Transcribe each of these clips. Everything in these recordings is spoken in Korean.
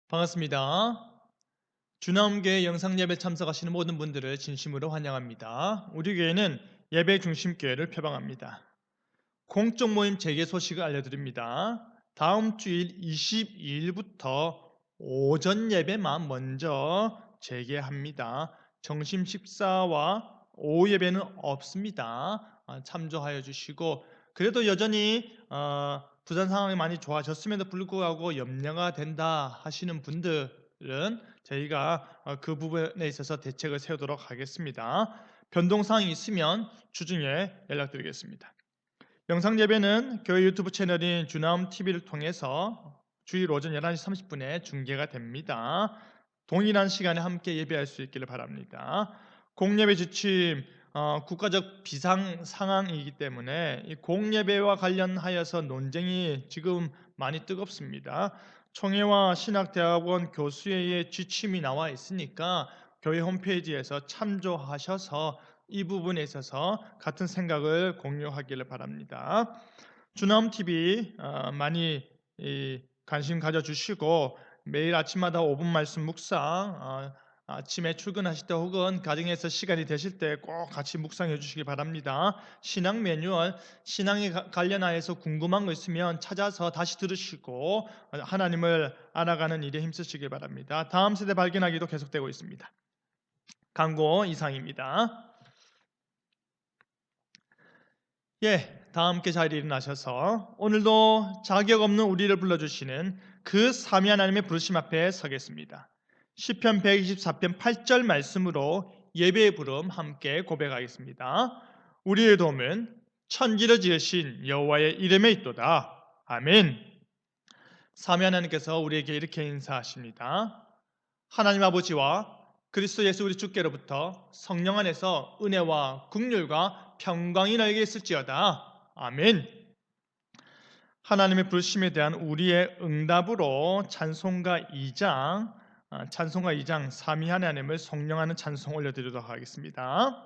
반갑습니다. 주남교회 영상예배 참석하시는 모든 분들을 진심으로 환영합니다. 우리 교회는 예배 중심 교회를 표방합니다. 공적 모임 재개 소식을 알려드립니다. 다음 주일 22일부터 오전 예배만 먼저 재개합니다. 점심 식사와 오후 예배는 없습니다. 참조하여 주시고, 그래도 여전히 부산 상황이 많이 좋아졌음에도 불구하고 염려가 된다 하시는 분들은 저희가 그 부분에 있어서 대책을 세우도록 하겠습니다. 변동사항이 있으면 주중에 연락드리겠습니다. 영상 예배는 교회 유튜브 채널인 주나움 TV를 통해서 주일 오전 11시 30분에 중계가 됩니다. 동일한 시간에 함께 예배할 수 있기를 바랍니다. 공예배 지침 국가적 비상 상황이기 때문에 이 공예배와 관련하여서 논쟁이 지금 많이 뜨겁습니다. 총회와 신학대학원 교수회의 지침이 나와 있으니까 교회 홈페이지에서 참조하셔서 이 부분에 있어서 같은 생각을 공유하기를 바랍니다. 주남TV 많이 관심 가져주시고 매일 아침마다 5분 말씀 묵상 아침에 출근하실 때 혹은 가정에서 시간이 되실 때 꼭 같이 묵상해 주시기 바랍니다. 신앙 매뉴얼, 신앙에 관련하여서 궁금한 거 있으면 찾아서 다시 들으시고 하나님을 알아가는 일에 힘쓰시기 바랍니다. 다음 세대 발견하기도 계속되고 있습니다. 광고 이상입니다. 다 함께 자리에 일어나셔서 오늘도 자격 없는 우리를 불러주시는 그 삼위 하나님의 부르심 앞에 서겠습니다. 시편 124편 8절 말씀으로 예배의 부름 함께 고백하겠습니다. 우리의 도움은 천지를 지으신 여호와의 이름에 있도다. 아멘. 삼위 하나님께서 우리에게 이렇게 인사하십니다. 하나님 아버지와 그리스도 예수 우리 주께로부터 성령 안에서 은혜와 긍휼과 평강이 너에게 있을지어다. 아멘. 하나님의 부르심에 대한 우리의 응답으로 찬송가 2장 삼위 하나님을 성령하는 찬송 올려드리도록 하겠습니다.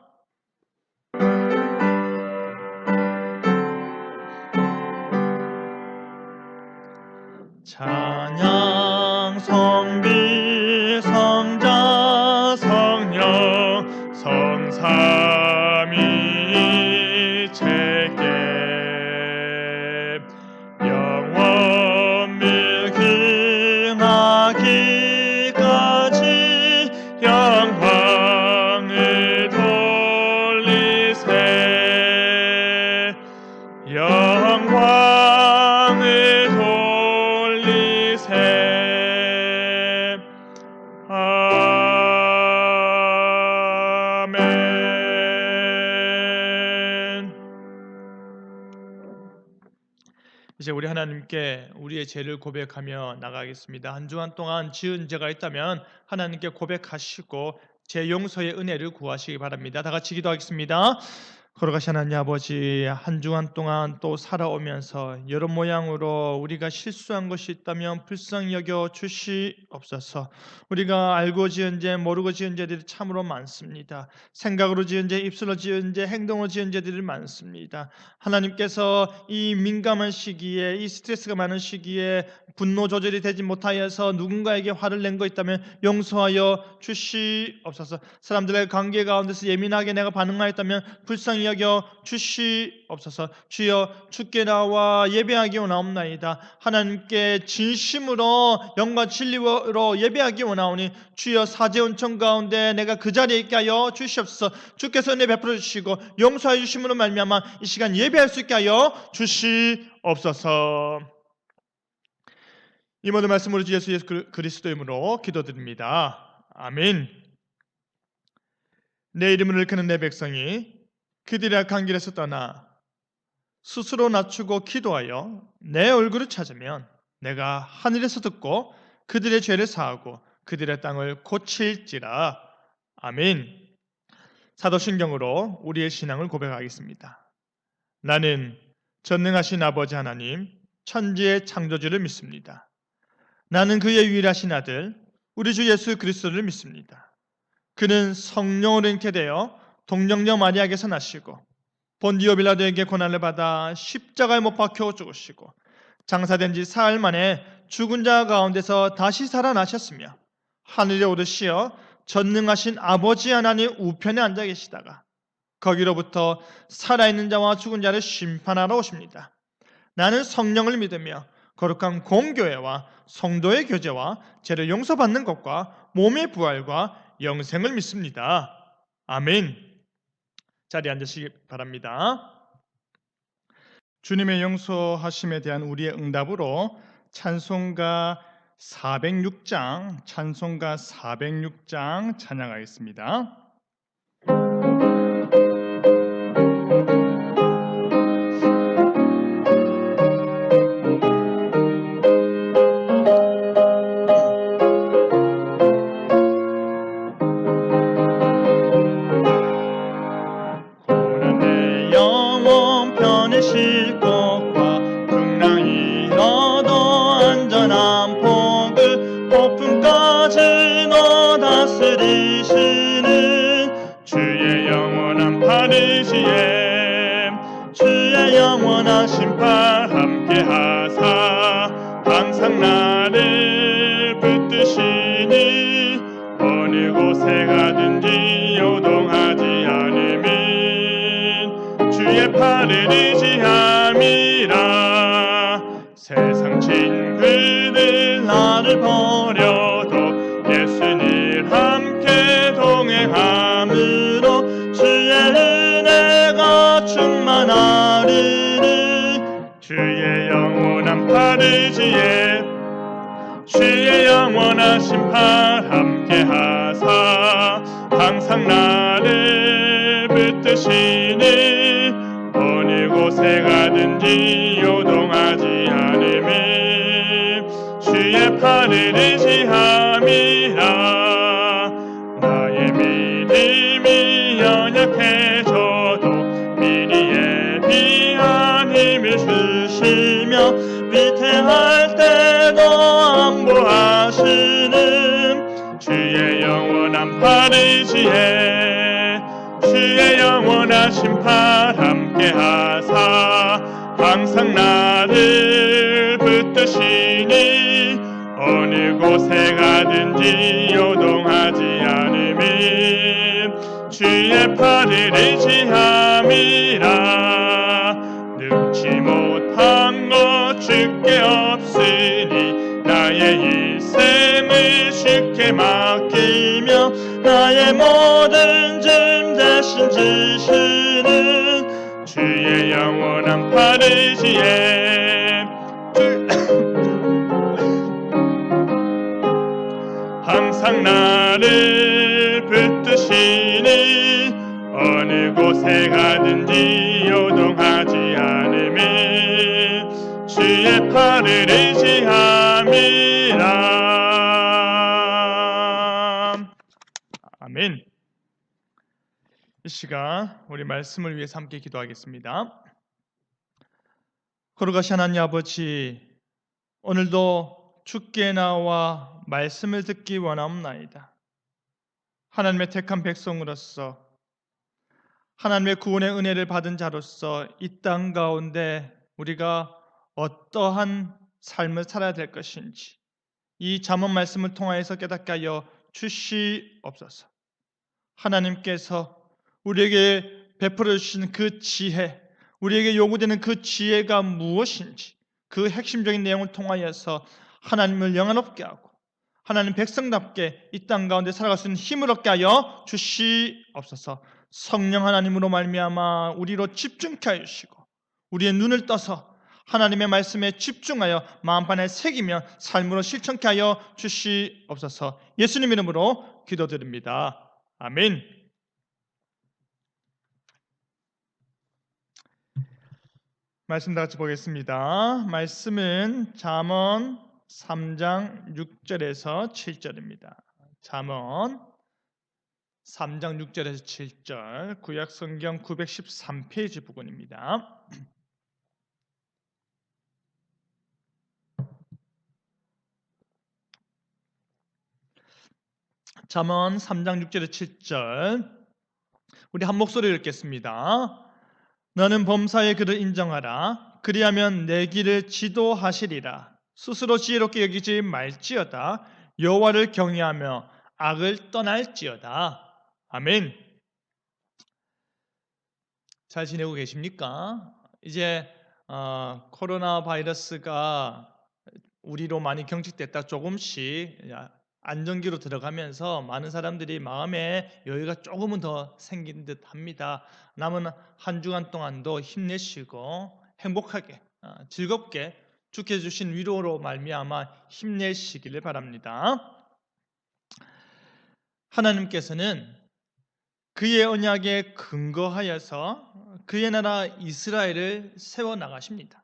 찬양 성비 성자 성령 성삼위 제게 영원 밀기나기까지 영광을 돌리세 영광을 돌리세 아멘. 이제 우리 하나님께 우리의 죄를 고백하며 나가겠습니다. 한 주간 동안 지은 죄가 있다면 하나님께 고백하시고 제 용서의 은혜를 구하시기 바랍니다. 다 같이 기도하겠습니다. 걸어가신 하나님 아버지, 한 주간 동안 또 살아오면서 여러 모양으로 우리가 실수한 것이 있다면 불쌍히 여겨 주시옵소서. 우리가 알고 지은 죄, 모르고 지은 죄들이 참으로 많습니다. 생각으로 지은 죄, 입술로 지은 죄, 행동으로 지은 죄들이 많습니다. 하나님께서 이 민감한 시기에, 이 스트레스가 많은 시기에 분노 조절이 되지 못하여서 누군가에게 화를 낸 거 있다면 용서하여 주시옵소서. 사람들의 관계 가운데서 예민하게 내가 반응하였다면 불쌍히 여겨 주시옵소서. 주여, 주께 나와 예배하기 원하옵나이다. 하나님께 진심으로 영과 진리로 예배하기 원하오니 주여, 사죄온천 가운데 내가 그 자리에 있게 하여 주시옵소서. 주께서 은혜 베풀어 주시고 용서해 주심으로 말미암아 이 시간 예배할 수 있게 하여 주시옵소서. 이 모든 말씀으로 주 예수 그리스도 이름으로 기도드립니다. 아멘. 내 이름을 일컫는 내 백성이 그들의 악한 길에서 떠나 스스로 낮추고 기도하여 내 얼굴을 찾으면 내가 하늘에서 듣고 그들의 죄를 사하고 그들의 땅을 고칠지라. 아멘. 사도신경으로 우리의 신앙을 고백하겠습니다. 나는 전능하신 아버지 하나님, 천지의 창조주를 믿습니다. 나는 그의 유일하신 아들 우리 주 예수 그리스도를 믿습니다. 그는 성령으로 잉태되어 동정녀 마리아에게서 나시고 본디오 빌라도에게 고난을 받아 십자가에 못 박혀 죽으시고 장사된 지 사흘 만에 죽은 자 가운데서 다시 살아나셨으며 하늘에 오르시어 전능하신 아버지 하나님 우편에 앉아 계시다가 거기로부터 살아있는 자와 죽은 자를 심판하러 오십니다. 나는 성령을 믿으며 거룩한 공교회와 성도의 교제와 죄를 용서받는 것과 몸의 부활과 영생을 믿습니다. 아멘. 자리에 앉으시기 바랍니다. 주님의 용서하심에 대한 우리의 응답으로 찬송가 406장 찬양하겠습니다. 실 것과 풍랑이 너도 안전한 복을 폭풍까지 너 다스리시는 주의 영원한 파리시에 주의 영원한 심판 함께 하사 항상 나를 붙드시니 어느 곳에 가든지 요동하지 않으면 주의 팔을 의지함이라. 세상 친구들 나를 버려도 예수님 함께 동행함으로 주의 은혜가 충만하리니 주의 영원한 팔 의지에 주의 영원한 심판 함께 하사 항상 나를 붙드시니 어느 곳에 가든지 요동하지 않으면 주의 팔을 의지함이라. 나의 믿음이 연약해져도 미리 예비한 힘을 주시며 위태할 때도 안보하시는 주의 영원한 팔 의지에 주의 영원한 심판 함께 하사 항상 나를 붙드시니 어느 곳에 가든지 요동하지 않으면 주의 팔을 의지함이라. 능치 못한 것 주께 없으니 나의 일생을 주께 맡기며 나의 모든 짐 대신 지시는 주의 영원한 팔 의지에 항상 나를 붙드시니 어느 곳에 가든지 요동하지 않으면 주의 팔을 의지함이라. 아멘. 이 시간 우리 말씀을 위해서 함께 기도하겠습니다. 거룩하신 하나님 아버지, 오늘도 주께 나와 말씀을 듣기 원하옵나이다. 하나님의 택한 백성으로서 하나님의 구원의 은혜를 받은 자로서 이 땅 가운데 우리가 어떠한 삶을 살아야 될 것인지 이 잠언 말씀을 통하여서 깨닫게 하여 주시옵소서. 하나님께서 우리에게 베풀어 주신 그 지혜, 우리에게 요구되는 그 지혜가 무엇인지 그 핵심적인 내용을 통하여서 하나님을 영화롭게 하고 하나님 백성답게 이 땅 가운데 살아갈 수 있는 힘을 얻게 하여 주시옵소서. 성령 하나님으로 말미암아 우리로 집중케 하여 주시고 우리의 눈을 떠서 하나님의 말씀에 집중하여 마음판에 새기며 삶으로 실천케 하여 주시옵소서. 예수님 이름으로 기도드립니다. 아멘. 말씀 다 같이 보겠습니다. 말씀은 잠언 3장 6절에서 7절입니다. 잠언 3장 6절에서 7절, 구약 성경 913페이지 부분입니다. 잠언 3장 6절에서 7절, 우리 한 목소리로 읽겠습니다. 너는 범사의 그를 인정하라. 그리하면 내 길을 지도하시리라. 스스로 지혜롭게 여기지 말지어다. 여호와를 경외하며 악을 떠날지어다. 아멘. 잘 지내고 계십니까? 이제 코로나 바이러스가 우리로 많이 경직됐다 조금씩 안정기로 들어가면서 많은 사람들이 마음에 여유가 조금은 더 생긴 듯 합니다. 남은 한 주간 동안도 힘내시고 행복하게 즐겁게 주께 주신 위로로 말미암아 힘내시기를 바랍니다. 하나님께서는 그의 언약에 근거하여서 그의 나라 이스라엘을 세워 나가십니다.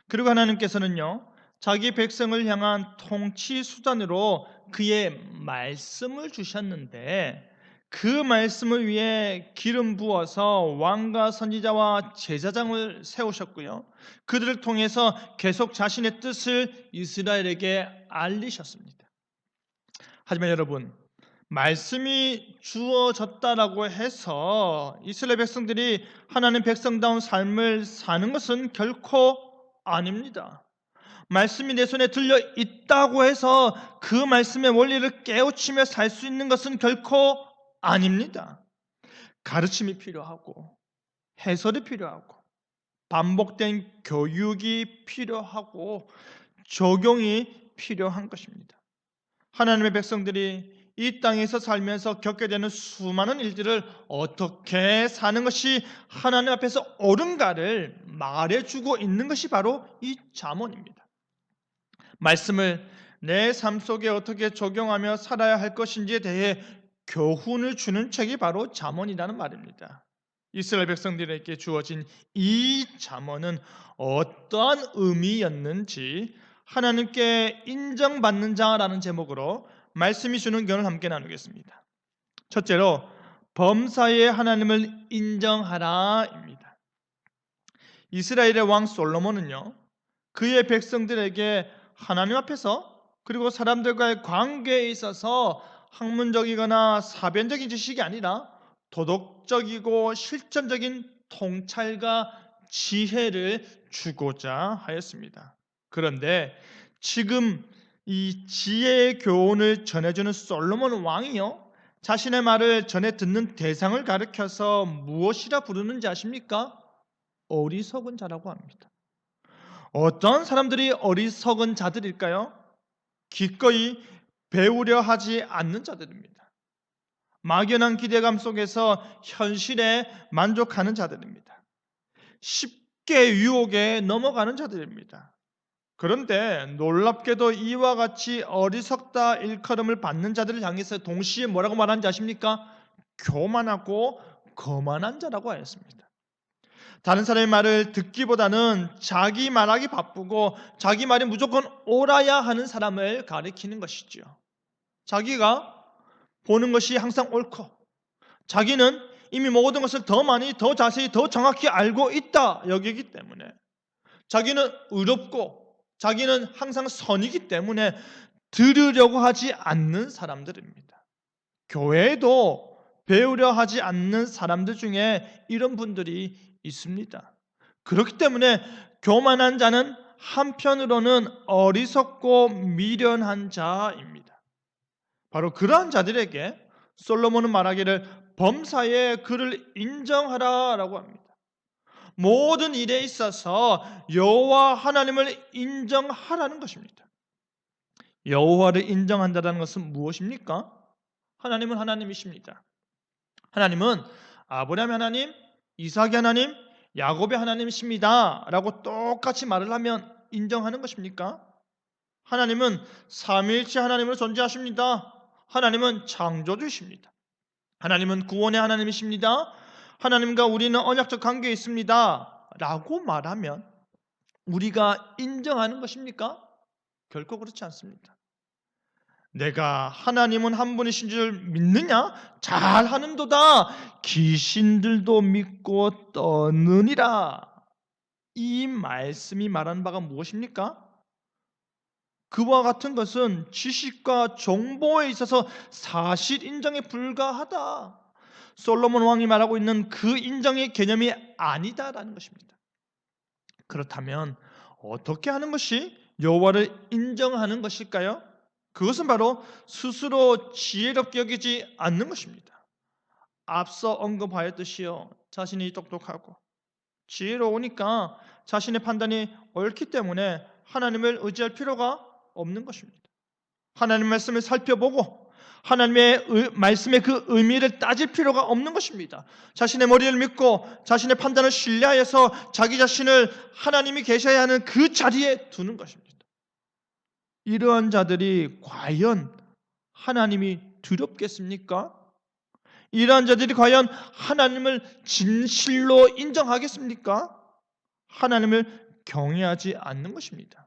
그리고 하나님께서는요, 자기 백성을 향한 통치 수단으로 그의 말씀을 주셨는데 그 말씀을 위해 기름 부어서 왕과 선지자와 제사장을 세우셨고요. 그들을 통해서 계속 자신의 뜻을 이스라엘에게 알리셨습니다. 하지만 여러분, 말씀이 주어졌다라고 해서 이스라엘 백성들이 하나님 백성다운 삶을 사는 것은 결코 아닙니다. 말씀이 내 손에 들려 있다고 해서 그 말씀의 원리를 깨우치며 살 수 있는 것은 결코 아닙니다. 가르침이 필요하고 해설이 필요하고 반복된 교육이 필요하고 적용이 필요한 것입니다. 하나님의 백성들이 이 땅에서 살면서 겪게 되는 수많은 일들을 어떻게 사는 것이 하나님 앞에서 옳은가를 말해주고 있는 것이 바로 이 잠언입니다. 말씀을 내 삶 속에 어떻게 적용하며 살아야 할 것인지에 대해 교훈을 주는 책이 바로 잠언이라는 말입니다. 이스라엘 백성들에게 주어진 이 잠언은 어떠한 의미였는지 하나님께 인정받는 자라는 제목으로 말씀이 주는 견을 함께 나누겠습니다. 첫째로 범사에 하나님을 인정하라입니다. 이스라엘의 왕 솔로몬은요, 그의 백성들에게 하나님 앞에서 그리고 사람들과의 관계에 있어서 학문적이거나 사변적인 지식이 아니라 도덕적이고 실천적인 통찰과 지혜를 주고자 하였습니다. 그런데 지금 이 지혜의 교훈을 전해주는 솔로몬 왕이요, 자신의 말을 전해 듣는 대상을 가리켜서 무엇이라 부르는지 아십니까? 어리석은 자라고 합니다. 어떤 사람들이 어리석은 자들일까요? 기꺼이 배우려 하지 않는 자들입니다. 막연한 기대감 속에서 현실에 만족하는 자들입니다. 쉽게 유혹에 넘어가는 자들입니다. 그런데 놀랍게도 이와 같이 어리석다 일컬음을 받는 자들을 향해서 동시에 뭐라고 말하는지 아십니까? 교만하고 거만한 자라고 하였습니다. 다른 사람의 말을 듣기보다는 자기 말하기 바쁘고 자기 말이 무조건 옳아야 하는 사람을 가리키는 것이지요. 자기가 보는 것이 항상 옳고 자기는 이미 모든 것을 더 많이 더 자세히 더 정확히 알고 있다 여기기 때문에 자기는 의롭고 자기는 항상 선이기 때문에 들으려고 하지 않는 사람들입니다. 교회에도 배우려 하지 않는 사람들 중에 이런 분들이 있습니다. 그렇기 때문에 교만한 자는 한편으로는 어리석고 미련한 자입니다. 바로 그러한 자들에게 솔로몬은 말하기를 범사에 그를 인정하라라고 합니다. 모든 일에 있어서 여호와 하나님을 인정하라는 것입니다. 여호와를 인정한다는 것은 무엇입니까? 하나님은 하나님이십니다. 하나님은 아브라함 하나님, 이삭의 하나님, 야곱의 하나님이십니다 라고 똑같이 말을 하면 인정하는 것입니까? 하나님은 삼위일체 하나님으로 존재하십니다. 하나님은 창조주이십니다. 하나님은 구원의 하나님이십니다. 하나님과 우리는 언약적 관계에 있습니다 라고 말하면 우리가 인정하는 것입니까? 결코 그렇지 않습니다. 내가 하나님은 한 분이신 줄 믿느냐? 잘하는도다. 귀신들도 믿고 떠느니라. 이 말씀이 말하는 바가 무엇입니까? 그와 같은 것은 지식과 정보에 있어서 사실 인정에 불과하다. 솔로몬 왕이 말하고 있는 그 인정의 개념이 아니다라는 것입니다. 그렇다면 어떻게 하는 것이 여호와를 인정하는 것일까요? 그것은 바로 스스로 지혜롭게 여기지 않는 것입니다. 앞서 언급하였듯이요, 자신이 똑똑하고 지혜로우니까 자신의 판단이 옳기 때문에 하나님을 의지할 필요가 없는 것입니다. 하나님 말씀을 살펴보고 하나님의 말씀의 그 의미를 따질 필요가 없는 것입니다. 자신의 머리를 믿고 자신의 판단을 신뢰하여서 자기 자신을 하나님이 계셔야 하는 그 자리에 두는 것입니다. 이러한 자들이 과연 하나님이 두렵겠습니까? 이러한 자들이 과연 하나님을 진실로 인정하겠습니까? 하나님을 경외하지 않는 것입니다.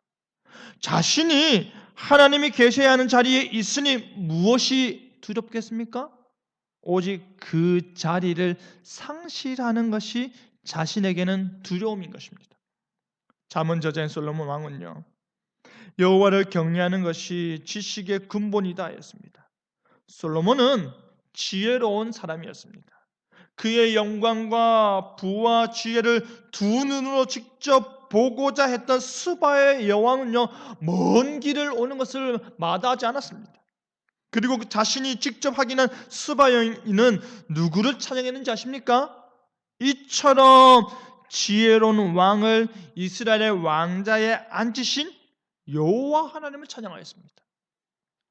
자신이 하나님이 계셔야 하는 자리에 있으니 무엇이 두렵겠습니까? 오직 그 자리를 상실하는 것이 자신에게는 두려움인 것입니다. 잠언 저자인 솔로몬 왕은요, 여호와를 경외하는 것이 지식의 근본이다 하였습니다. 솔로몬은 지혜로운 사람이었습니다. 그의 영광과 부와 지혜를 두 눈으로 직접 보고자 했던 스바의 여왕은요, 먼 길을 오는 것을 마다하지 않았습니다. 그리고 자신이 직접 확인한 스바 여인은 누구를 찬양했는지 아십니까? 이처럼 지혜로운 왕을 이스라엘의 왕자에 앉으신 여호와 하나님을 찬양하였습니다.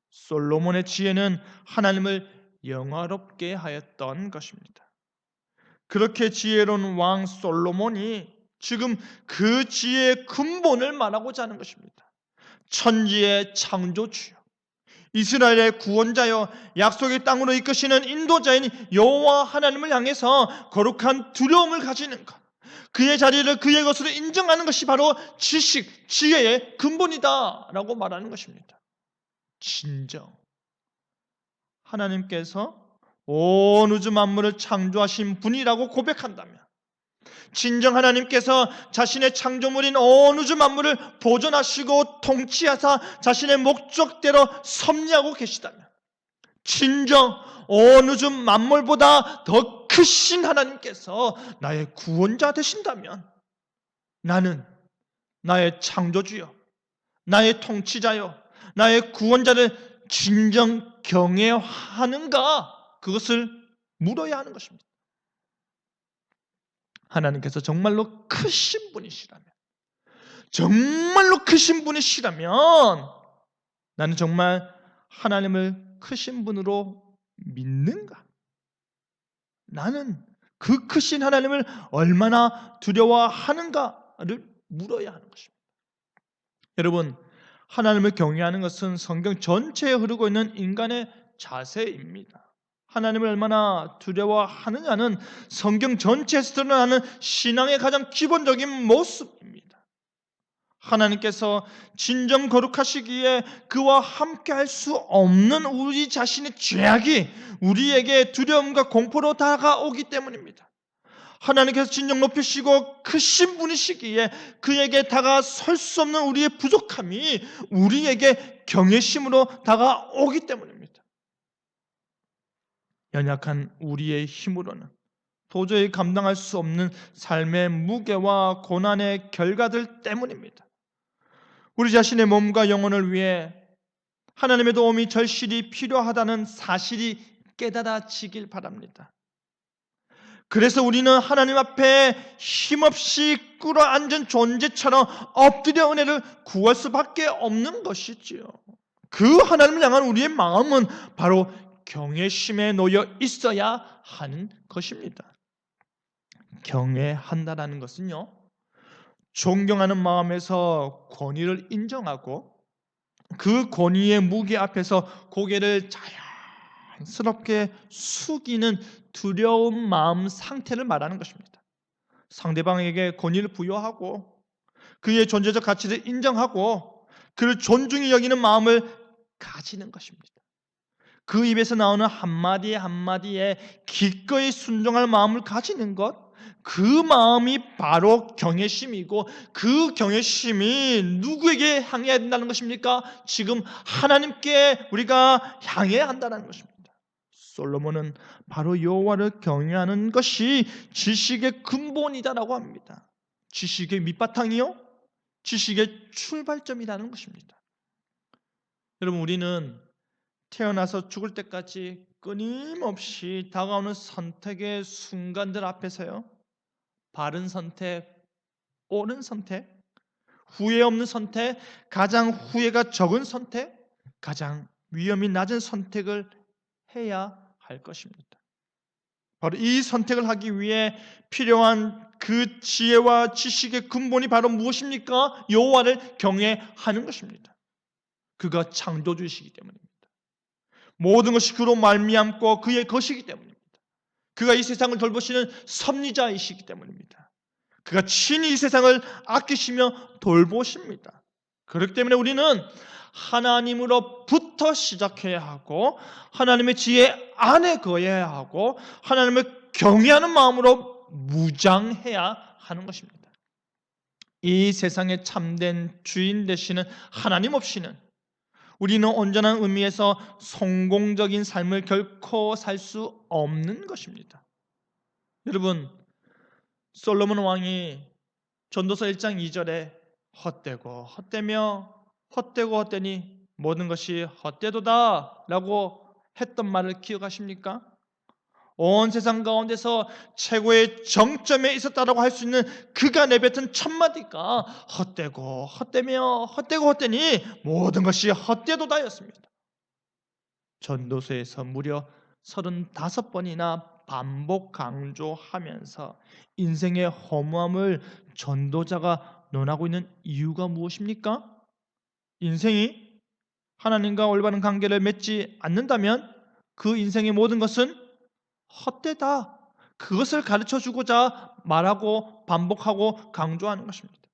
솔로몬의 지혜는 하나님을 영화롭게 하였던 것입니다. 그렇게 지혜로운 왕 솔로몬이 지금 그 지혜의 근본을 말하고자 하는 것입니다. 천지의 창조주요, 이스라엘의 구원자요, 약속의 땅으로 이끄시는 인도자인 여호와 하나님을 향해서 거룩한 두려움을 가지는 것, 그의 자리를 그의 것으로 인정하는 것이 바로 지식, 지혜의 근본이다라고 말하는 것입니다. 진정 하나님께서 온 우주 만물을 창조하신 분이라고 고백한다면, 진정 하나님께서 자신의 창조물인 온 우주 만물을 보존하시고 통치하사 자신의 목적대로 섭리하고 계시다면, 진정 온 우주 만물보다 더 크신 하나님께서 나의 구원자 되신다면, 나는 나의 창조주요, 나의 통치자요, 나의 구원자를 진정 경외하는가? 그것을 물어야 하는 것입니다. 하나님께서 정말로 크신 분이시라면, 정말로 크신 분이시라면 나는 정말 하나님을 크신 분으로 믿는가? 나는 그 크신 하나님을 얼마나 두려워하는가를 물어야 하는 것입니다. 여러분, 하나님을 경외하는 것은 성경 전체에 흐르고 있는 인간의 자세입니다. 하나님을 얼마나 두려워하느냐는 성경 전체에서 드러나는 신앙의 가장 기본적인 모습입니다. 하나님께서 진정 거룩하시기에 그와 함께 할 수 없는 우리 자신의 죄악이 우리에게 두려움과 공포로 다가오기 때문입니다. 하나님께서 진정 높이시고 크신 분이시기에 그에게 다가설 수 없는 우리의 부족함이 우리에게 경외심으로 다가오기 때문입니다. 연약한 우리의 힘으로는 도저히 감당할 수 없는 삶의 무게와 고난의 결과들 때문입니다. 우리 자신의 몸과 영혼을 위해 하나님의 도움이 절실히 필요하다는 사실이 깨달아지길 바랍니다. 그래서 우리는 하나님 앞에 힘없이 꿇어앉은 존재처럼 엎드려 은혜를 구할 수밖에 없는 것이지요. 그 하나님을 향한 우리의 마음은 바로 경외심에 놓여 있어야 하는 것입니다. 경외한다라는 것은요, 존경하는 마음에서 권위를 인정하고 그 권위의 무게 앞에서 고개를 자연스럽게 숙이는 두려운 마음 상태를 말하는 것입니다. 상대방에게 권위를 부여하고 그의 존재적 가치를 인정하고 그를 존중히 여기는 마음을 가지는 것입니다. 그 입에서 나오는 한마디 한마디에 기꺼이 순종할 마음을 가지는 것, 그 마음이 바로 경외심이고, 그 경외심이 누구에게 향해야 된다는 것입니까? 지금 하나님께 우리가 향해야 한다는 것입니다. 솔로몬은 바로 여호와를 경외하는 것이 지식의 근본이다라고 합니다. 지식의 밑바탕이요? 지식의 출발점이라는 것입니다. 여러분, 우리는 태어나서 죽을 때까지 끊임없이 다가오는 선택의 순간들 앞에서요, 바른 선택, 옳은 선택, 후회 없는 선택, 가장 후회가 적은 선택, 가장 위험이 낮은 선택을 해야 할 것입니다. 바로 이 선택을 하기 위해 필요한 그 지혜와 지식의 근본이 바로 무엇입니까? 여호와를 경외하는 것입니다. 그가 창조주이시기 때문입니다. 모든 것이 그로 말미암고 그의 것이기 때문입니다. 그가 이 세상을 돌보시는 섭리자이시기 때문입니다. 그가 친히 이 세상을 아끼시며 돌보십니다. 그렇기 때문에 우리는 하나님으로부터 시작해야 하고 하나님의 지혜 안에 거해야 하고 하나님을 경외하는 마음으로 무장해야 하는 것입니다. 이 세상의 참된 주인 되시는 하나님 없이는 우리는 온전한 의미에서 성공적인 삶을 결코 살 수 없는 것입니다. 여러분, 솔로몬 왕이 전도서 1장 2절에 헛되고 헛되며 헛되고 헛되니 모든 것이 헛되도다 라고 했던 말을 기억하십니까? 온 세상 가운데서 최고의 정점에 있었다라고 할 수 있는 그가 내뱉은 첫 마디가 헛되고 헛되며 헛되고 헛되니 모든 것이 헛되도다였습니다. 전도서에서 무려 35번이나 반복 강조하면서 인생의 허무함을 전도자가 논하고 있는 이유가 무엇입니까? 인생이 하나님과 올바른 관계를 맺지 않는다면 그 인생의 모든 것은 헛되다. 그것을 가르쳐주고자 말하고 반복하고 강조하는 것입니다.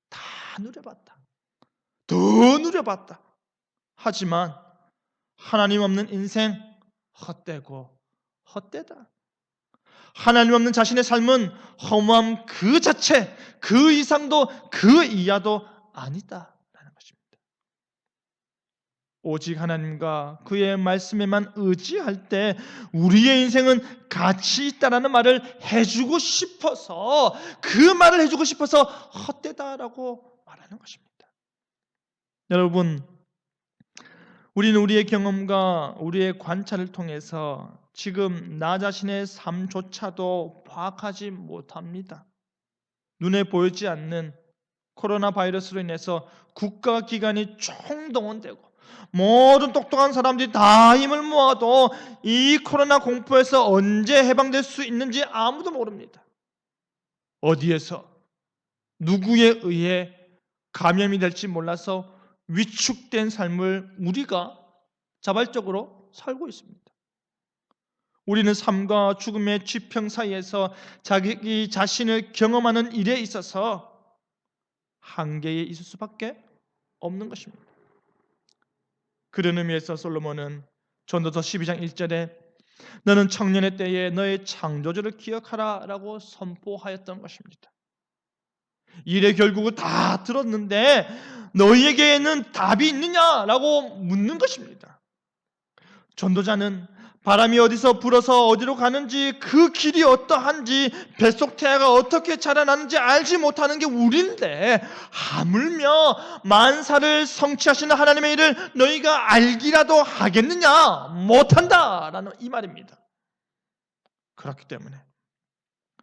다 누려봤다. 더 누려봤다. 하지만 하나님 없는 인생 헛되고 헛되다. 하나님 없는 자신의 삶은 허무함 그 자체, 그 이상도 그 이하도 아니다라는 것입니다. 오직 하나님과 그의 말씀에만 의지할 때 우리의 인생은 가치 있다라는 말을 해주고 싶어서 그 말을 해주고 싶어서 헛되다라고 말하는 것입니다. 여러분, 우리는 우리의 경험과 우리의 관찰을 통해서 지금 나 자신의 삶조차도 파악하지 못합니다. 눈에 보이지 않는 코로나 바이러스로 인해서 국가기관이 총동원되고 모든 똑똑한 사람들이 다 힘을 모아도 이 코로나 공포에서 언제 해방될 수 있는지 아무도 모릅니다. 어디에서 누구에 의해 감염이 될지 몰라서 위축된 삶을 우리가 자발적으로 살고 있습니다. 우리는 삶과 죽음의 지평 사이에서 자기 자신을 경험하는 일에 있어서 한계에 있을 수밖에 없는 것입니다. 그런 의미에서 솔로몬은 전도서 12장 1절에 너는 청년의 때에 너의 창조주를 기억하라 라고 선포하였던 것입니다. 일의 결국을 다 들었는데 너희에게는 답이 있느냐라고 묻는 것입니다. 전도자는 바람이 어디서 불어서 어디로 가는지 그 길이 어떠한지 뱃속 태아가 어떻게 자라나는지 알지 못하는 게 우리인데 하물며 만사를 성취하시는 하나님의 일을 너희가 알기라도 하겠느냐? 못한다라는 이 말입니다. 그렇기 때문에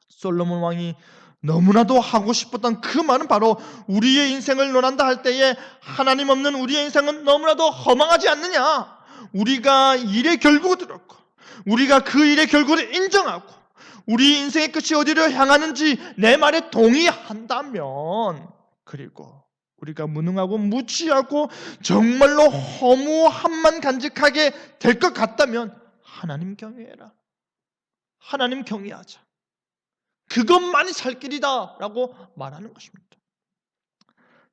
솔로몬 왕이 너무나도 하고 싶었던 그 말은 바로 우리의 인생을 논한다 할 때에 하나님 없는 우리의 인생은 너무나도 허망하지 않느냐? 우리가 일의 결국을 들었고 우리가 그 일의 결국을 인정하고 우리 인생의 끝이 어디로 향하는지 내 말에 동의한다면 그리고 우리가 무능하고 무지하고 정말로 허무함만 간직하게 될 것 같다면 하나님 경외해라. 하나님 경외하자. 그것만이 살 길이다 라고 말하는 것입니다.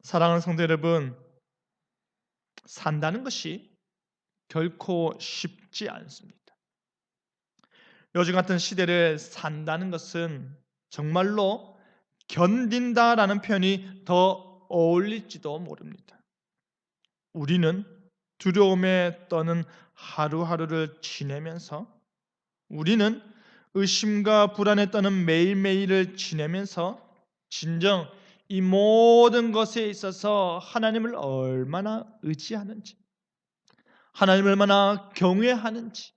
사랑하는 성도 여러분, 산다는 것이 결코 쉽지 않습니다. 요즘 같은 시대를 산다는 것은 정말로 견딘다라는 표현이 더 어울릴지도 모릅니다. 우리는 두려움에 떠는 하루하루를 지내면서 우리는 의심과 불안에 떠는 매일매일을 지내면서 진정 이 모든 것에 있어서 하나님을 얼마나 의지하는지, 하나님을 얼마나 경외하는지,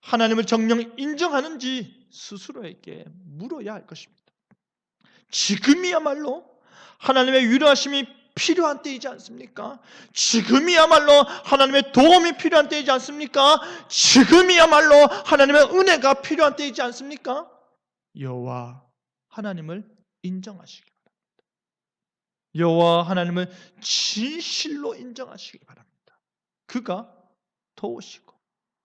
하나님을 정령 인정하는지 스스로에게 물어야 할 것입니다. 지금이야말로 하나님의 위로하심이 필요한 때이지 않습니까? 지금이야말로 하나님의 도움이 필요한 때이지 않습니까? 지금이야말로 하나님의 은혜가 필요한 때이지 않습니까? 여호와 하나님을 인정하시기 바랍니다. 여호와 하나님을 진실로 인정하시기 바랍니다. 그가 도우시고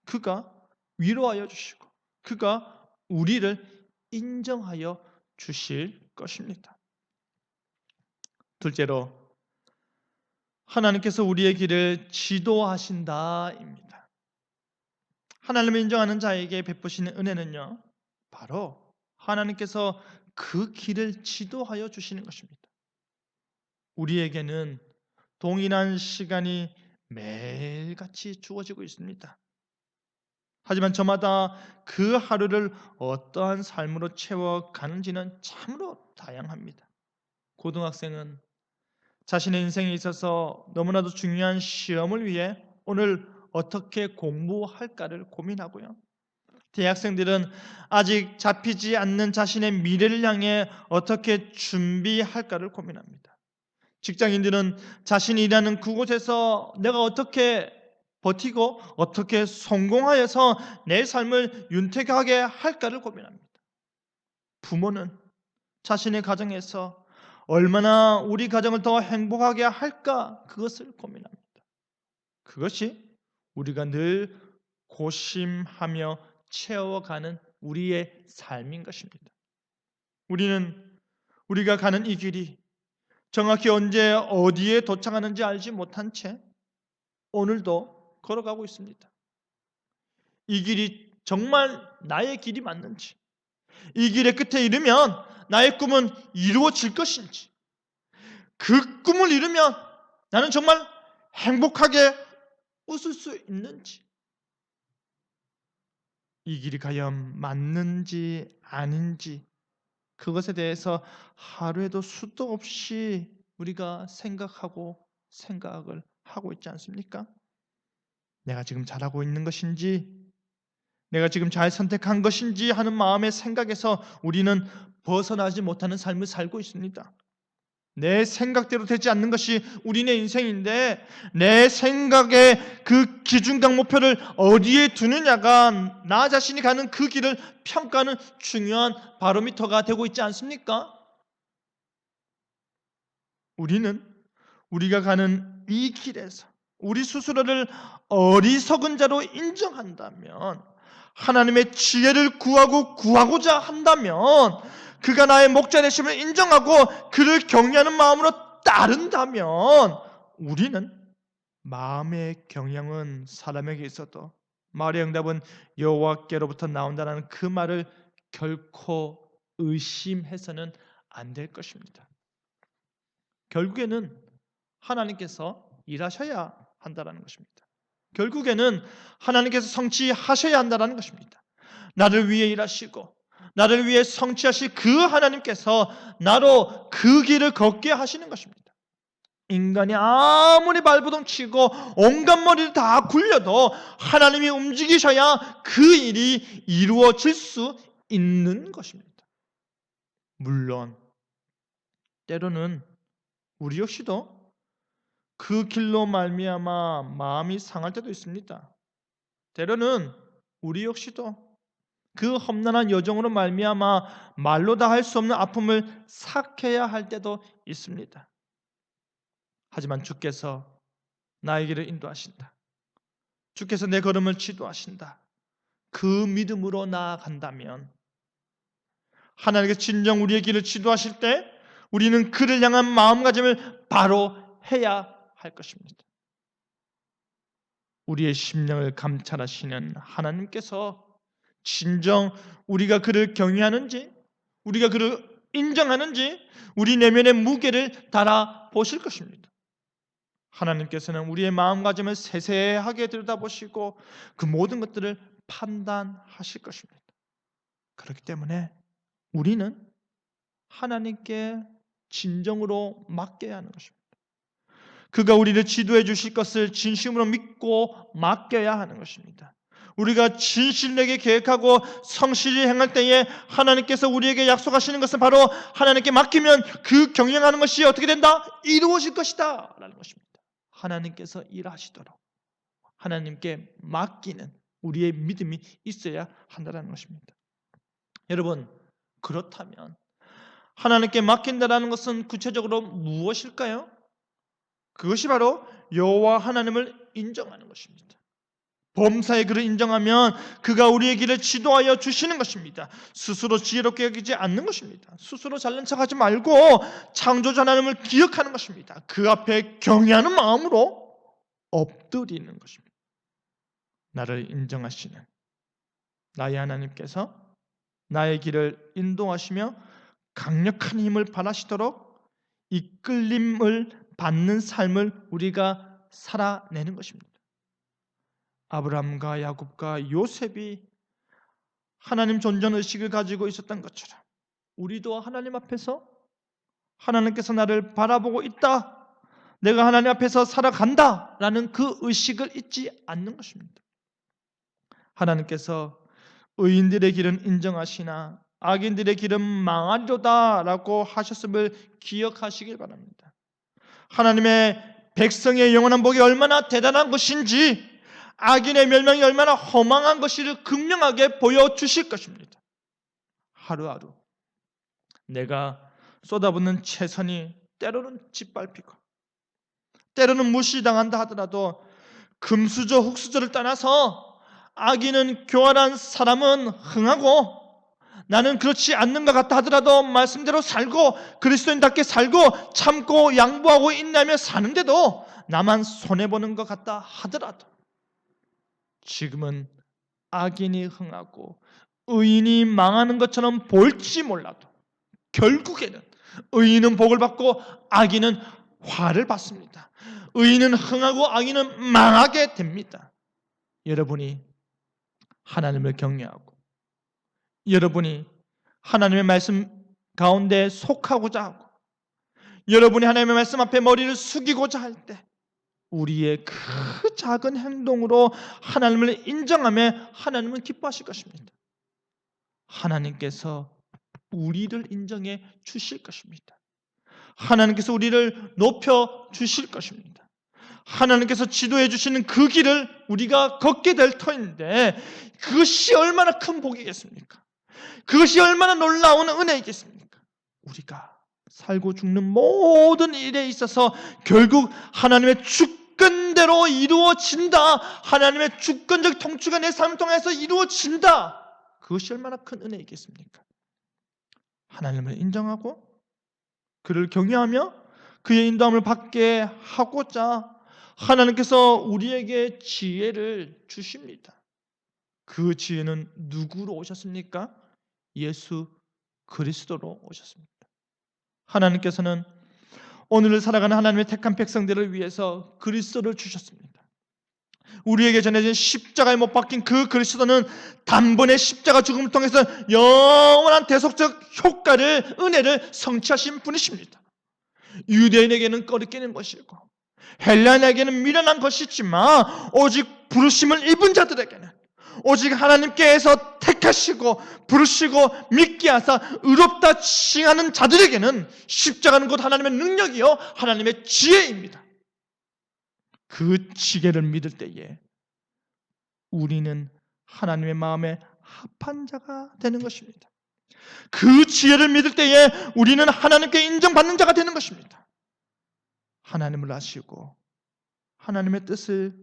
그가 위로하여 주시고 그가 우리를 인정하여 주실 것입니다. 둘째로 하나님께서 우리의 길을 지도하신다입니다. 하나님을 인정하는 자에게 베푸시는 은혜는요, 바로 하나님께서 그 길을 지도하여 주시는 것입니다. 우리에게는 동일한 시간이 매일같이 주어지고 있습니다. 하지만 저마다 그 하루를 어떠한 삶으로 채워가는지는 참으로 다양합니다. 고등학생은 자신의 인생에 있어서 너무나도 중요한 시험을 위해 오늘 어떻게 공부할까를 고민하고요. 대학생들은 아직 잡히지 않는 자신의 미래를 향해 어떻게 준비할까를 고민합니다. 직장인들은 자신이 일하는 그곳에서 내가 어떻게 버티고 어떻게 성공하여서 내 삶을 윤택하게 할까를 고민합니다. 부모는 자신의 가정에서 얼마나 우리 가정을 더 행복하게 할까 그것을 고민합니다. 그것이 우리가 늘 고심하며 채워가는 우리의 삶인 것입니다. 우리는 우리가 가는 이 길이 정확히 언제 어디에 도착하는지 알지 못한 채 오늘도 걸어가고 있습니다. 이 길이 정말 나의 길이 맞는지, 이 길의 끝에 이르면 나의 꿈은 이루어질 것인지, 그 꿈을 이루면 나는 정말 행복하게 웃을 수 있는지, 이 길이 과연 맞는지 아닌지 그것에 대해서 하루에도 수도 없이 우리가 생각을 하고 있지 않습니까? 내가 지금 잘하고 있는 것인지, 내가 지금 잘 선택한 것인지 하는 마음의 생각에서 우리는 벗어나지 못하는 삶을 살고 있습니다. 내 생각대로 되지 않는 것이 우리네 인생인데 내 생각의 그 기준각 목표를 어디에 두느냐가 나 자신이 가는 그 길을 평가하는 중요한 바로미터가 되고 있지 않습니까? 우리는 우리가 가는 이 길에서 우리 스스로를 어리석은 자로 인정한다면, 하나님의 지혜를 구하고자 한다면, 그가 나의 목자 되심을 인정하고 그를 경외하는 마음으로 따른다면, 우리는 마음의 경향은 사람에게 있어도 말의 응답은 여호와께로부터 나온다는 그 말을 결코 의심해서는 안 될 것입니다. 결국에는 하나님께서 일하셔야 한다는 것입니다. 결국에는 하나님께서 성취하셔야 한다는 것입니다. 나를 위해 일하시고 나를 위해 성취하실 그 하나님께서 나로 그 길을 걷게 하시는 것입니다. 인간이 아무리 발버둥 치고 온갖 머리를 다 굴려도 하나님이 움직이셔야 그 일이 이루어질 수 있는 것입니다. 물론 때로는 우리 역시도 그 길로 말미암아 마음이 상할 때도 있습니다. 때로는 우리 역시도 그 험난한 여정으로 말미암아 말로 다 할 수 없는 아픔을 삭해야 할 때도 있습니다. 하지만 주께서 나의 길을 인도하신다. 주께서 내 걸음을 지도하신다. 그 믿음으로 나아간다면 하나님께서 진정 우리의 길을 지도하실 때 우리는 그를 향한 마음가짐을 바로 해야 할 것입니다. 우리의 심령을 감찰하시는 하나님께서 진정 우리가 그를 경외하는지, 우리가 그를 인정하는지 우리 내면의 무게를 달아 보실 것입니다. 하나님께서는 우리의 마음가짐을 세세하게 들여다보시고 그 모든 것들을 판단하실 것입니다. 그렇기 때문에 우리는 하나님께 진정으로 맡겨야 하는 것입니다. 그가 우리를 지도해 주실 것을 진심으로 믿고 맡겨야 하는 것입니다. 우리가 진실되게 계획하고 성실히 행할 때에 하나님께서 우리에게 약속하시는 것은 바로 하나님께 맡기면 그 경영하는 것이 어떻게 된다? 이루어질 것이다 라는 것입니다. 하나님께서 일하시도록 하나님께 맡기는 우리의 믿음이 있어야 한다는 것입니다. 여러분, 그렇다면 하나님께 맡긴다라는 것은 구체적으로 무엇일까요? 그것이 바로 여호와 하나님을 인정하는 것입니다. 범사의 그를 인정하면 그가 우리의 길을 지도하여 주시는 것입니다. 스스로 지혜롭게 여기지 않는 것입니다. 스스로 잘난 척하지 말고 창조자 하나님을 기억하는 것입니다. 그 앞에 경외하는 마음으로 엎드리는 것입니다. 나를 인정하시는 나의 하나님께서 나의 길을 인도하시며 강력한 힘을 발하시도록 이끌림을 받는 삶을 우리가 살아내는 것입니다. 아브라함과 야곱과 요셉이 하나님 존전의식을 가지고 있었던 것처럼 우리도 하나님 앞에서 하나님께서 나를 바라보고 있다, 내가 하나님 앞에서 살아간다 라는 그 의식을 잊지 않는 것입니다. 하나님께서 의인들의 길은 인정하시나 악인들의 길은 망하리로다 라고 하셨음을 기억하시길 바랍니다. 하나님의 백성의 영원한 복이 얼마나 대단한 것인지, 악인의 멸망이 얼마나 허망한 것인지를 극명하게 보여주실 것입니다. 하루하루 내가 쏟아붓는 최선이 때로는 짓밟히고 때로는 무시당한다 하더라도 금수저 흙수저를 떠나서 악인은 교활한 사람은 흥하고 나는 그렇지 않는 것 같다 하더라도 말씀대로 살고 그리스도인답게 살고 참고 양보하고 인내하며 사는데도 나만 손해보는 것 같다 하더라도 지금은 악인이 흥하고 의인이 망하는 것처럼 보일지 몰라도 결국에는 의인은 복을 받고 악인은 화를 받습니다. 의인은 흥하고 악인은 망하게 됩니다. 여러분이 하나님을 경외하고 여러분이 하나님의 말씀 가운데 속하고자 하고 여러분이 하나님의 말씀 앞에 머리를 숙이고자 할 때 우리의 그 작은 행동으로 하나님을 인정하며 하나님은 기뻐하실 것입니다. 하나님께서 우리를 인정해 주실 것입니다. 하나님께서 우리를 높여 주실 것입니다. 하나님께서 지도해 주시는 그 길을 우리가 걷게 될 터인데 그것이 얼마나 큰 복이겠습니까? 그것이 얼마나 놀라운 은혜이겠습니까? 우리가 살고 죽는 모든 일에 있어서 결국 하나님의 주권대로 이루어진다. 하나님의 주권적 통치가 내 삶을 통해서 이루어진다. 그것이 얼마나 큰 은혜이겠습니까? 하나님을 인정하고 그를 경외하며 그의 인도함을 받게 하고자 하나님께서 우리에게 지혜를 주십니다. 그 지혜는 누구로 오셨습니까? 예수 그리스도로 오셨습니다. 하나님께서는 오늘을 살아가는 하나님의 택한 백성들을 위해서 그리스도를 주셨습니다. 우리에게 전해진 십자가에 못 박힌 그 그리스도는 단번에 십자가 죽음을 통해서 영원한 대속적 효과를, 은혜를 성취하신 분이십니다. 유대인에게는 꺼리끼는 것이고 헬라인에게는 미련한 것이지만 오직 부르심을 입은 자들에게는 오직 하나님께서 택하시고 부르시고 믿게 하사 의롭다 칭하는 자들에게는 십자가는 곧 하나님의 능력이요 하나님의 지혜입니다. 그 지혜를 믿을 때에 우리는 하나님의 마음에 합한 자가 되는 것입니다. 그 지혜를 믿을 때에 우리는 하나님께 인정받는 자가 되는 것입니다. 하나님을 아시고 하나님의 뜻을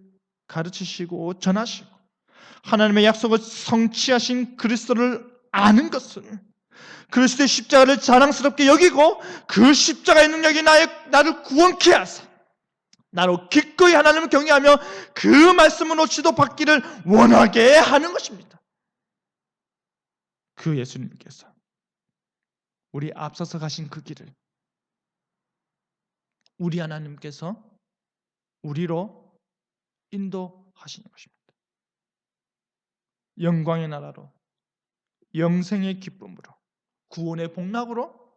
가르치시고 전하시고 하나님의 약속을 성취하신 그리스도를 아는 것은 그리스도의 십자가를 자랑스럽게 여기고 그 십자가의 능력이 나를 구원케 하사 나로 기꺼이 하나님을 경외하며 그 말씀으로 지도받기를 원하게 하는 것입니다. 그 예수님께서 우리 앞서서 가신 그 길을 우리 하나님께서 우리로 인도하시는 것입니다. 영광의 나라로 영생의 기쁨으로 구원의 복락으로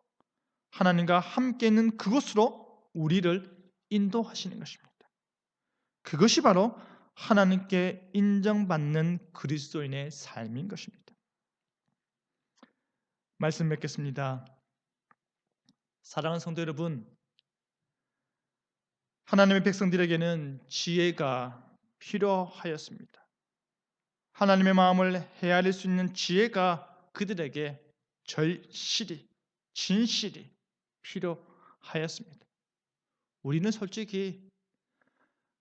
하나님과 함께 있는 그곳으로 우리를 인도하시는 것입니다. 그것이 바로 하나님께 인정받는 그리스도인의 삶인 것입니다. 말씀 맺겠습니다. 사랑하는 성도 여러분, 하나님의 백성들에게는 지혜가 필요하였습니다. 하나님의 마음을 헤아릴 수 있는 지혜가 그들에게 절실히, 진실이 필요하였습니다. 우리는 솔직히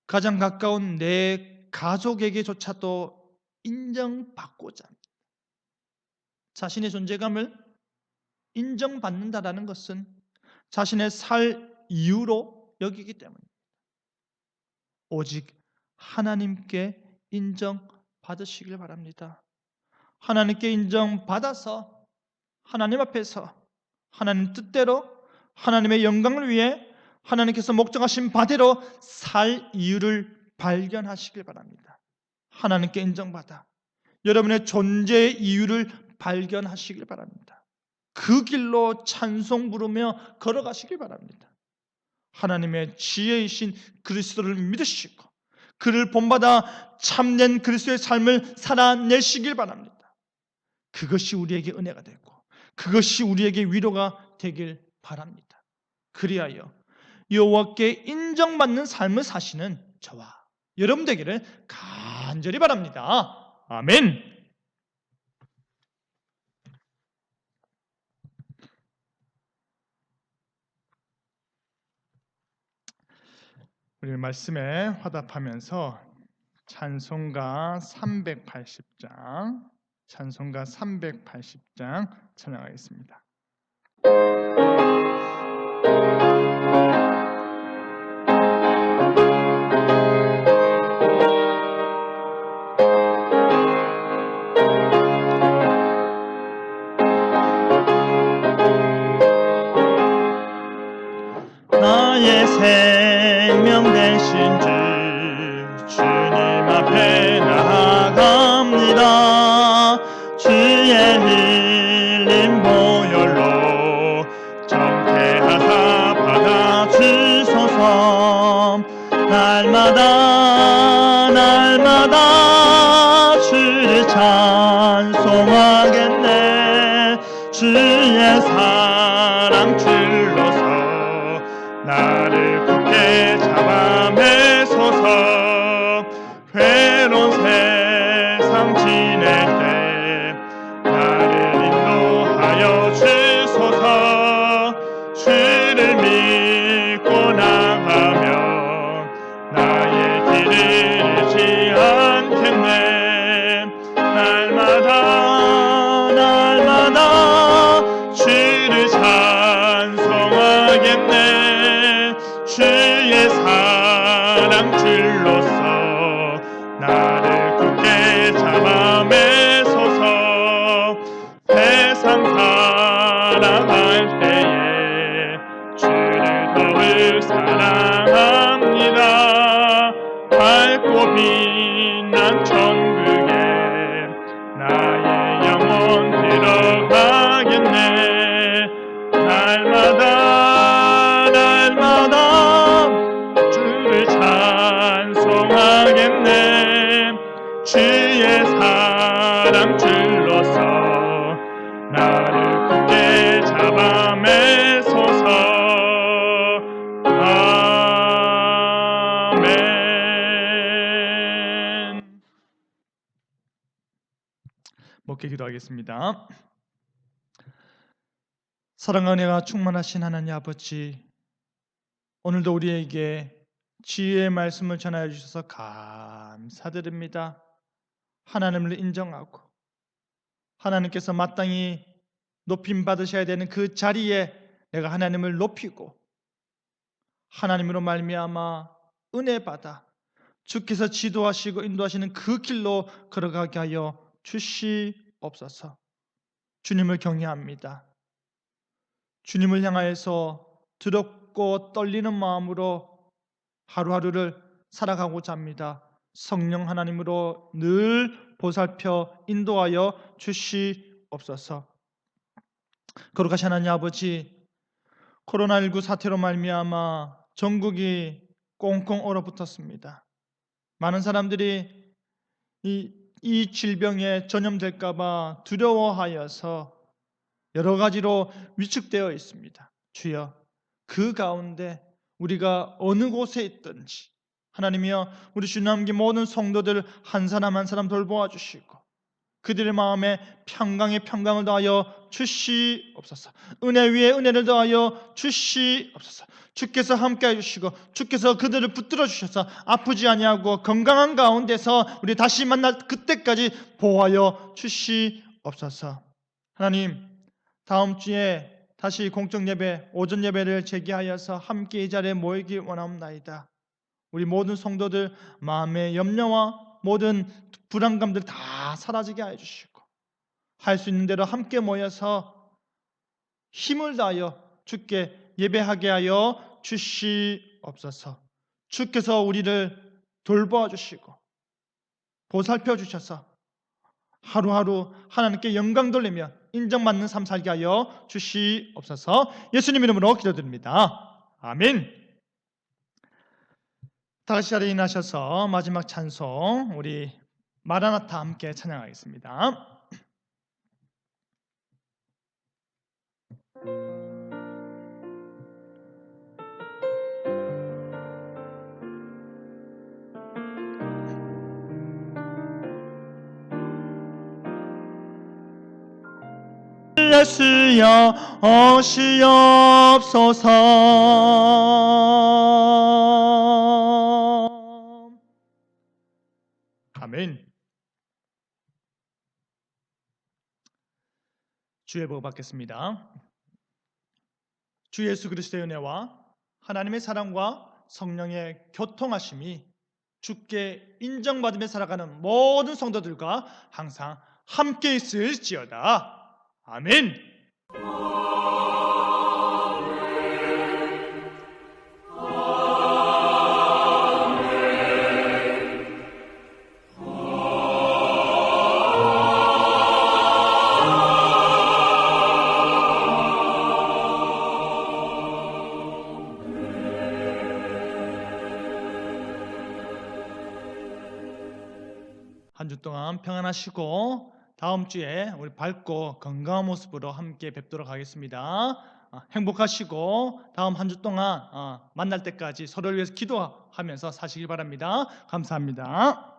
가장 가까운 내 가족에게조차도 인정받고자 합니다. 자신의 존재감을 인정받는다라는 것은 자신의 살 이유로 여기기 때문입니다. 오직 하나님께 인정받으시길 바랍니다. 하나님께 인정받아서 하나님 앞에서 하나님 뜻대로 하나님의 영광을 위해 하나님께서 목정하신 바대로 살 이유를 발견하시길 바랍니다. 하나님께 인정받아 여러분의 존재의 이유를 발견하시길 바랍니다. 그 길로 찬송 부르며 걸어가시길 바랍니다. 하나님의 지혜이신 그리스도를 믿으시고 그를 본받아 참된 그리스도의 삶을 살아내시길 바랍니다. 그것이 우리에게 은혜가 되고 그것이 우리에게 위로가 되길 바랍니다. 그리하여 여호와께 인정받는 삶을 사시는 저와 여러분 되기를 간절히 바랍니다. 아멘. 우리 말씀에 화답하면서 찬송가 380장 찬양하겠습니다. 나의 생명 되신 주 주님 앞에 나아갑니다. 주의 흘린 보혈로 정케하사 받아주소서. 날마다 주를 찬송하겠네. 주의 사랑 줄로서 나를 굳게 잡아 매소서. 괴로운 세상 지낼 때 나를 인도하여 주소서. 주를 믿고 나가면 나의 길을 잃지 않겠네. 날마다 주를 찬송하겠네. 주의 사랑 줄로서 나를 굳게 잡아 매소서. 세상 살아갈 때에 주를 더욱 사랑합니다. 밝고 빛난 천국에 나의 영혼 들어가겠네. 날마다 주를 찬송하겠네. 주의 사랑 줄로서 나를 굳게 잡아 매소서. 아멘. 목회 기도하겠습니다. 사랑과 은혜가 충만하신 하나님 아버지, 오늘도 우리에게 지혜의 말씀을 전하여 주셔서 감사드립니다. 하나님을 인정하고 하나님께서 마땅히 높임 받으셔야 되는 그 자리에 내가 하나님을 높이고 하나님으로 말미암아 은혜 받아 주께서 지도하시고 인도하시는 그 길로 걸어가게 하여 주시옵소서. 주님을 경외합니다. 주님을 향하여서 두렵고 떨리는 마음으로 하루하루를 살아가고자 합니다. 성령 하나님으로 늘 보살펴 인도하여 주시옵소서. 거룩하신 하나님 아버지, 코로나19 사태로 말미암아 전국이 꽁꽁 얼어붙었습니다. 많은 사람들이 이 질병에 전염될까봐 두려워하여서 여러 가지로 위축되어 있습니다. 주여, 그 가운데 우리가 어느 곳에 있든지 하나님이여, 우리 주남기 모든 성도들 한 사람 한 사람 돌보아 주시고 그들의 마음에 평강에 평강을 더하여 주시옵소서. 은혜 위에 은혜를 더하여 주시옵소서. 주께서 함께해 주시고 주께서 그들을 붙들어 주셔서 아프지 아니하고 건강한 가운데서 우리 다시 만날 그때까지 보호하여 주시옵소서. 하나님, 다음 주에 다시 공적 예배, 오전 예배를 재개하여서 함께 이 자리에 모이기 원하옵나이다. 우리 모든 성도들 마음의 염려와 모든 불안감들 다 사라지게 하여 주시고 할 수 있는 대로 함께 모여서 힘을 다하여 주께 예배하게 하여 주시옵소서. 주께서 우리를 돌보아 주시고 보살펴 주셔서 하루하루 하나님께 영광 돌리며 인정받는 삶 살게 하여 주시옵소서. 예수님 이름으로 기도드립니다. 아멘. 다시 자리에 일어나셔서 마지막 찬송 우리 마라나타 함께 찬양하겠습니다. 예수여 오시옵소서. 아멘. 주의 복 받겠습니다. 주 예수 그리스도의 은혜와 하나님의 사랑과 성령의 교통하심이 주께 인정받으며 살아가는 모든 성도들과 항상 함께 있을지어다. 아멘. 한 주 동안 평안하시고 다음 주에 우리 밝고 건강한 모습으로 함께 뵙도록 하겠습니다. 행복하시고 다음 한 주 동안 만날 때까지 서로를 위해서 기도하면서 사시길 바랍니다. 감사합니다.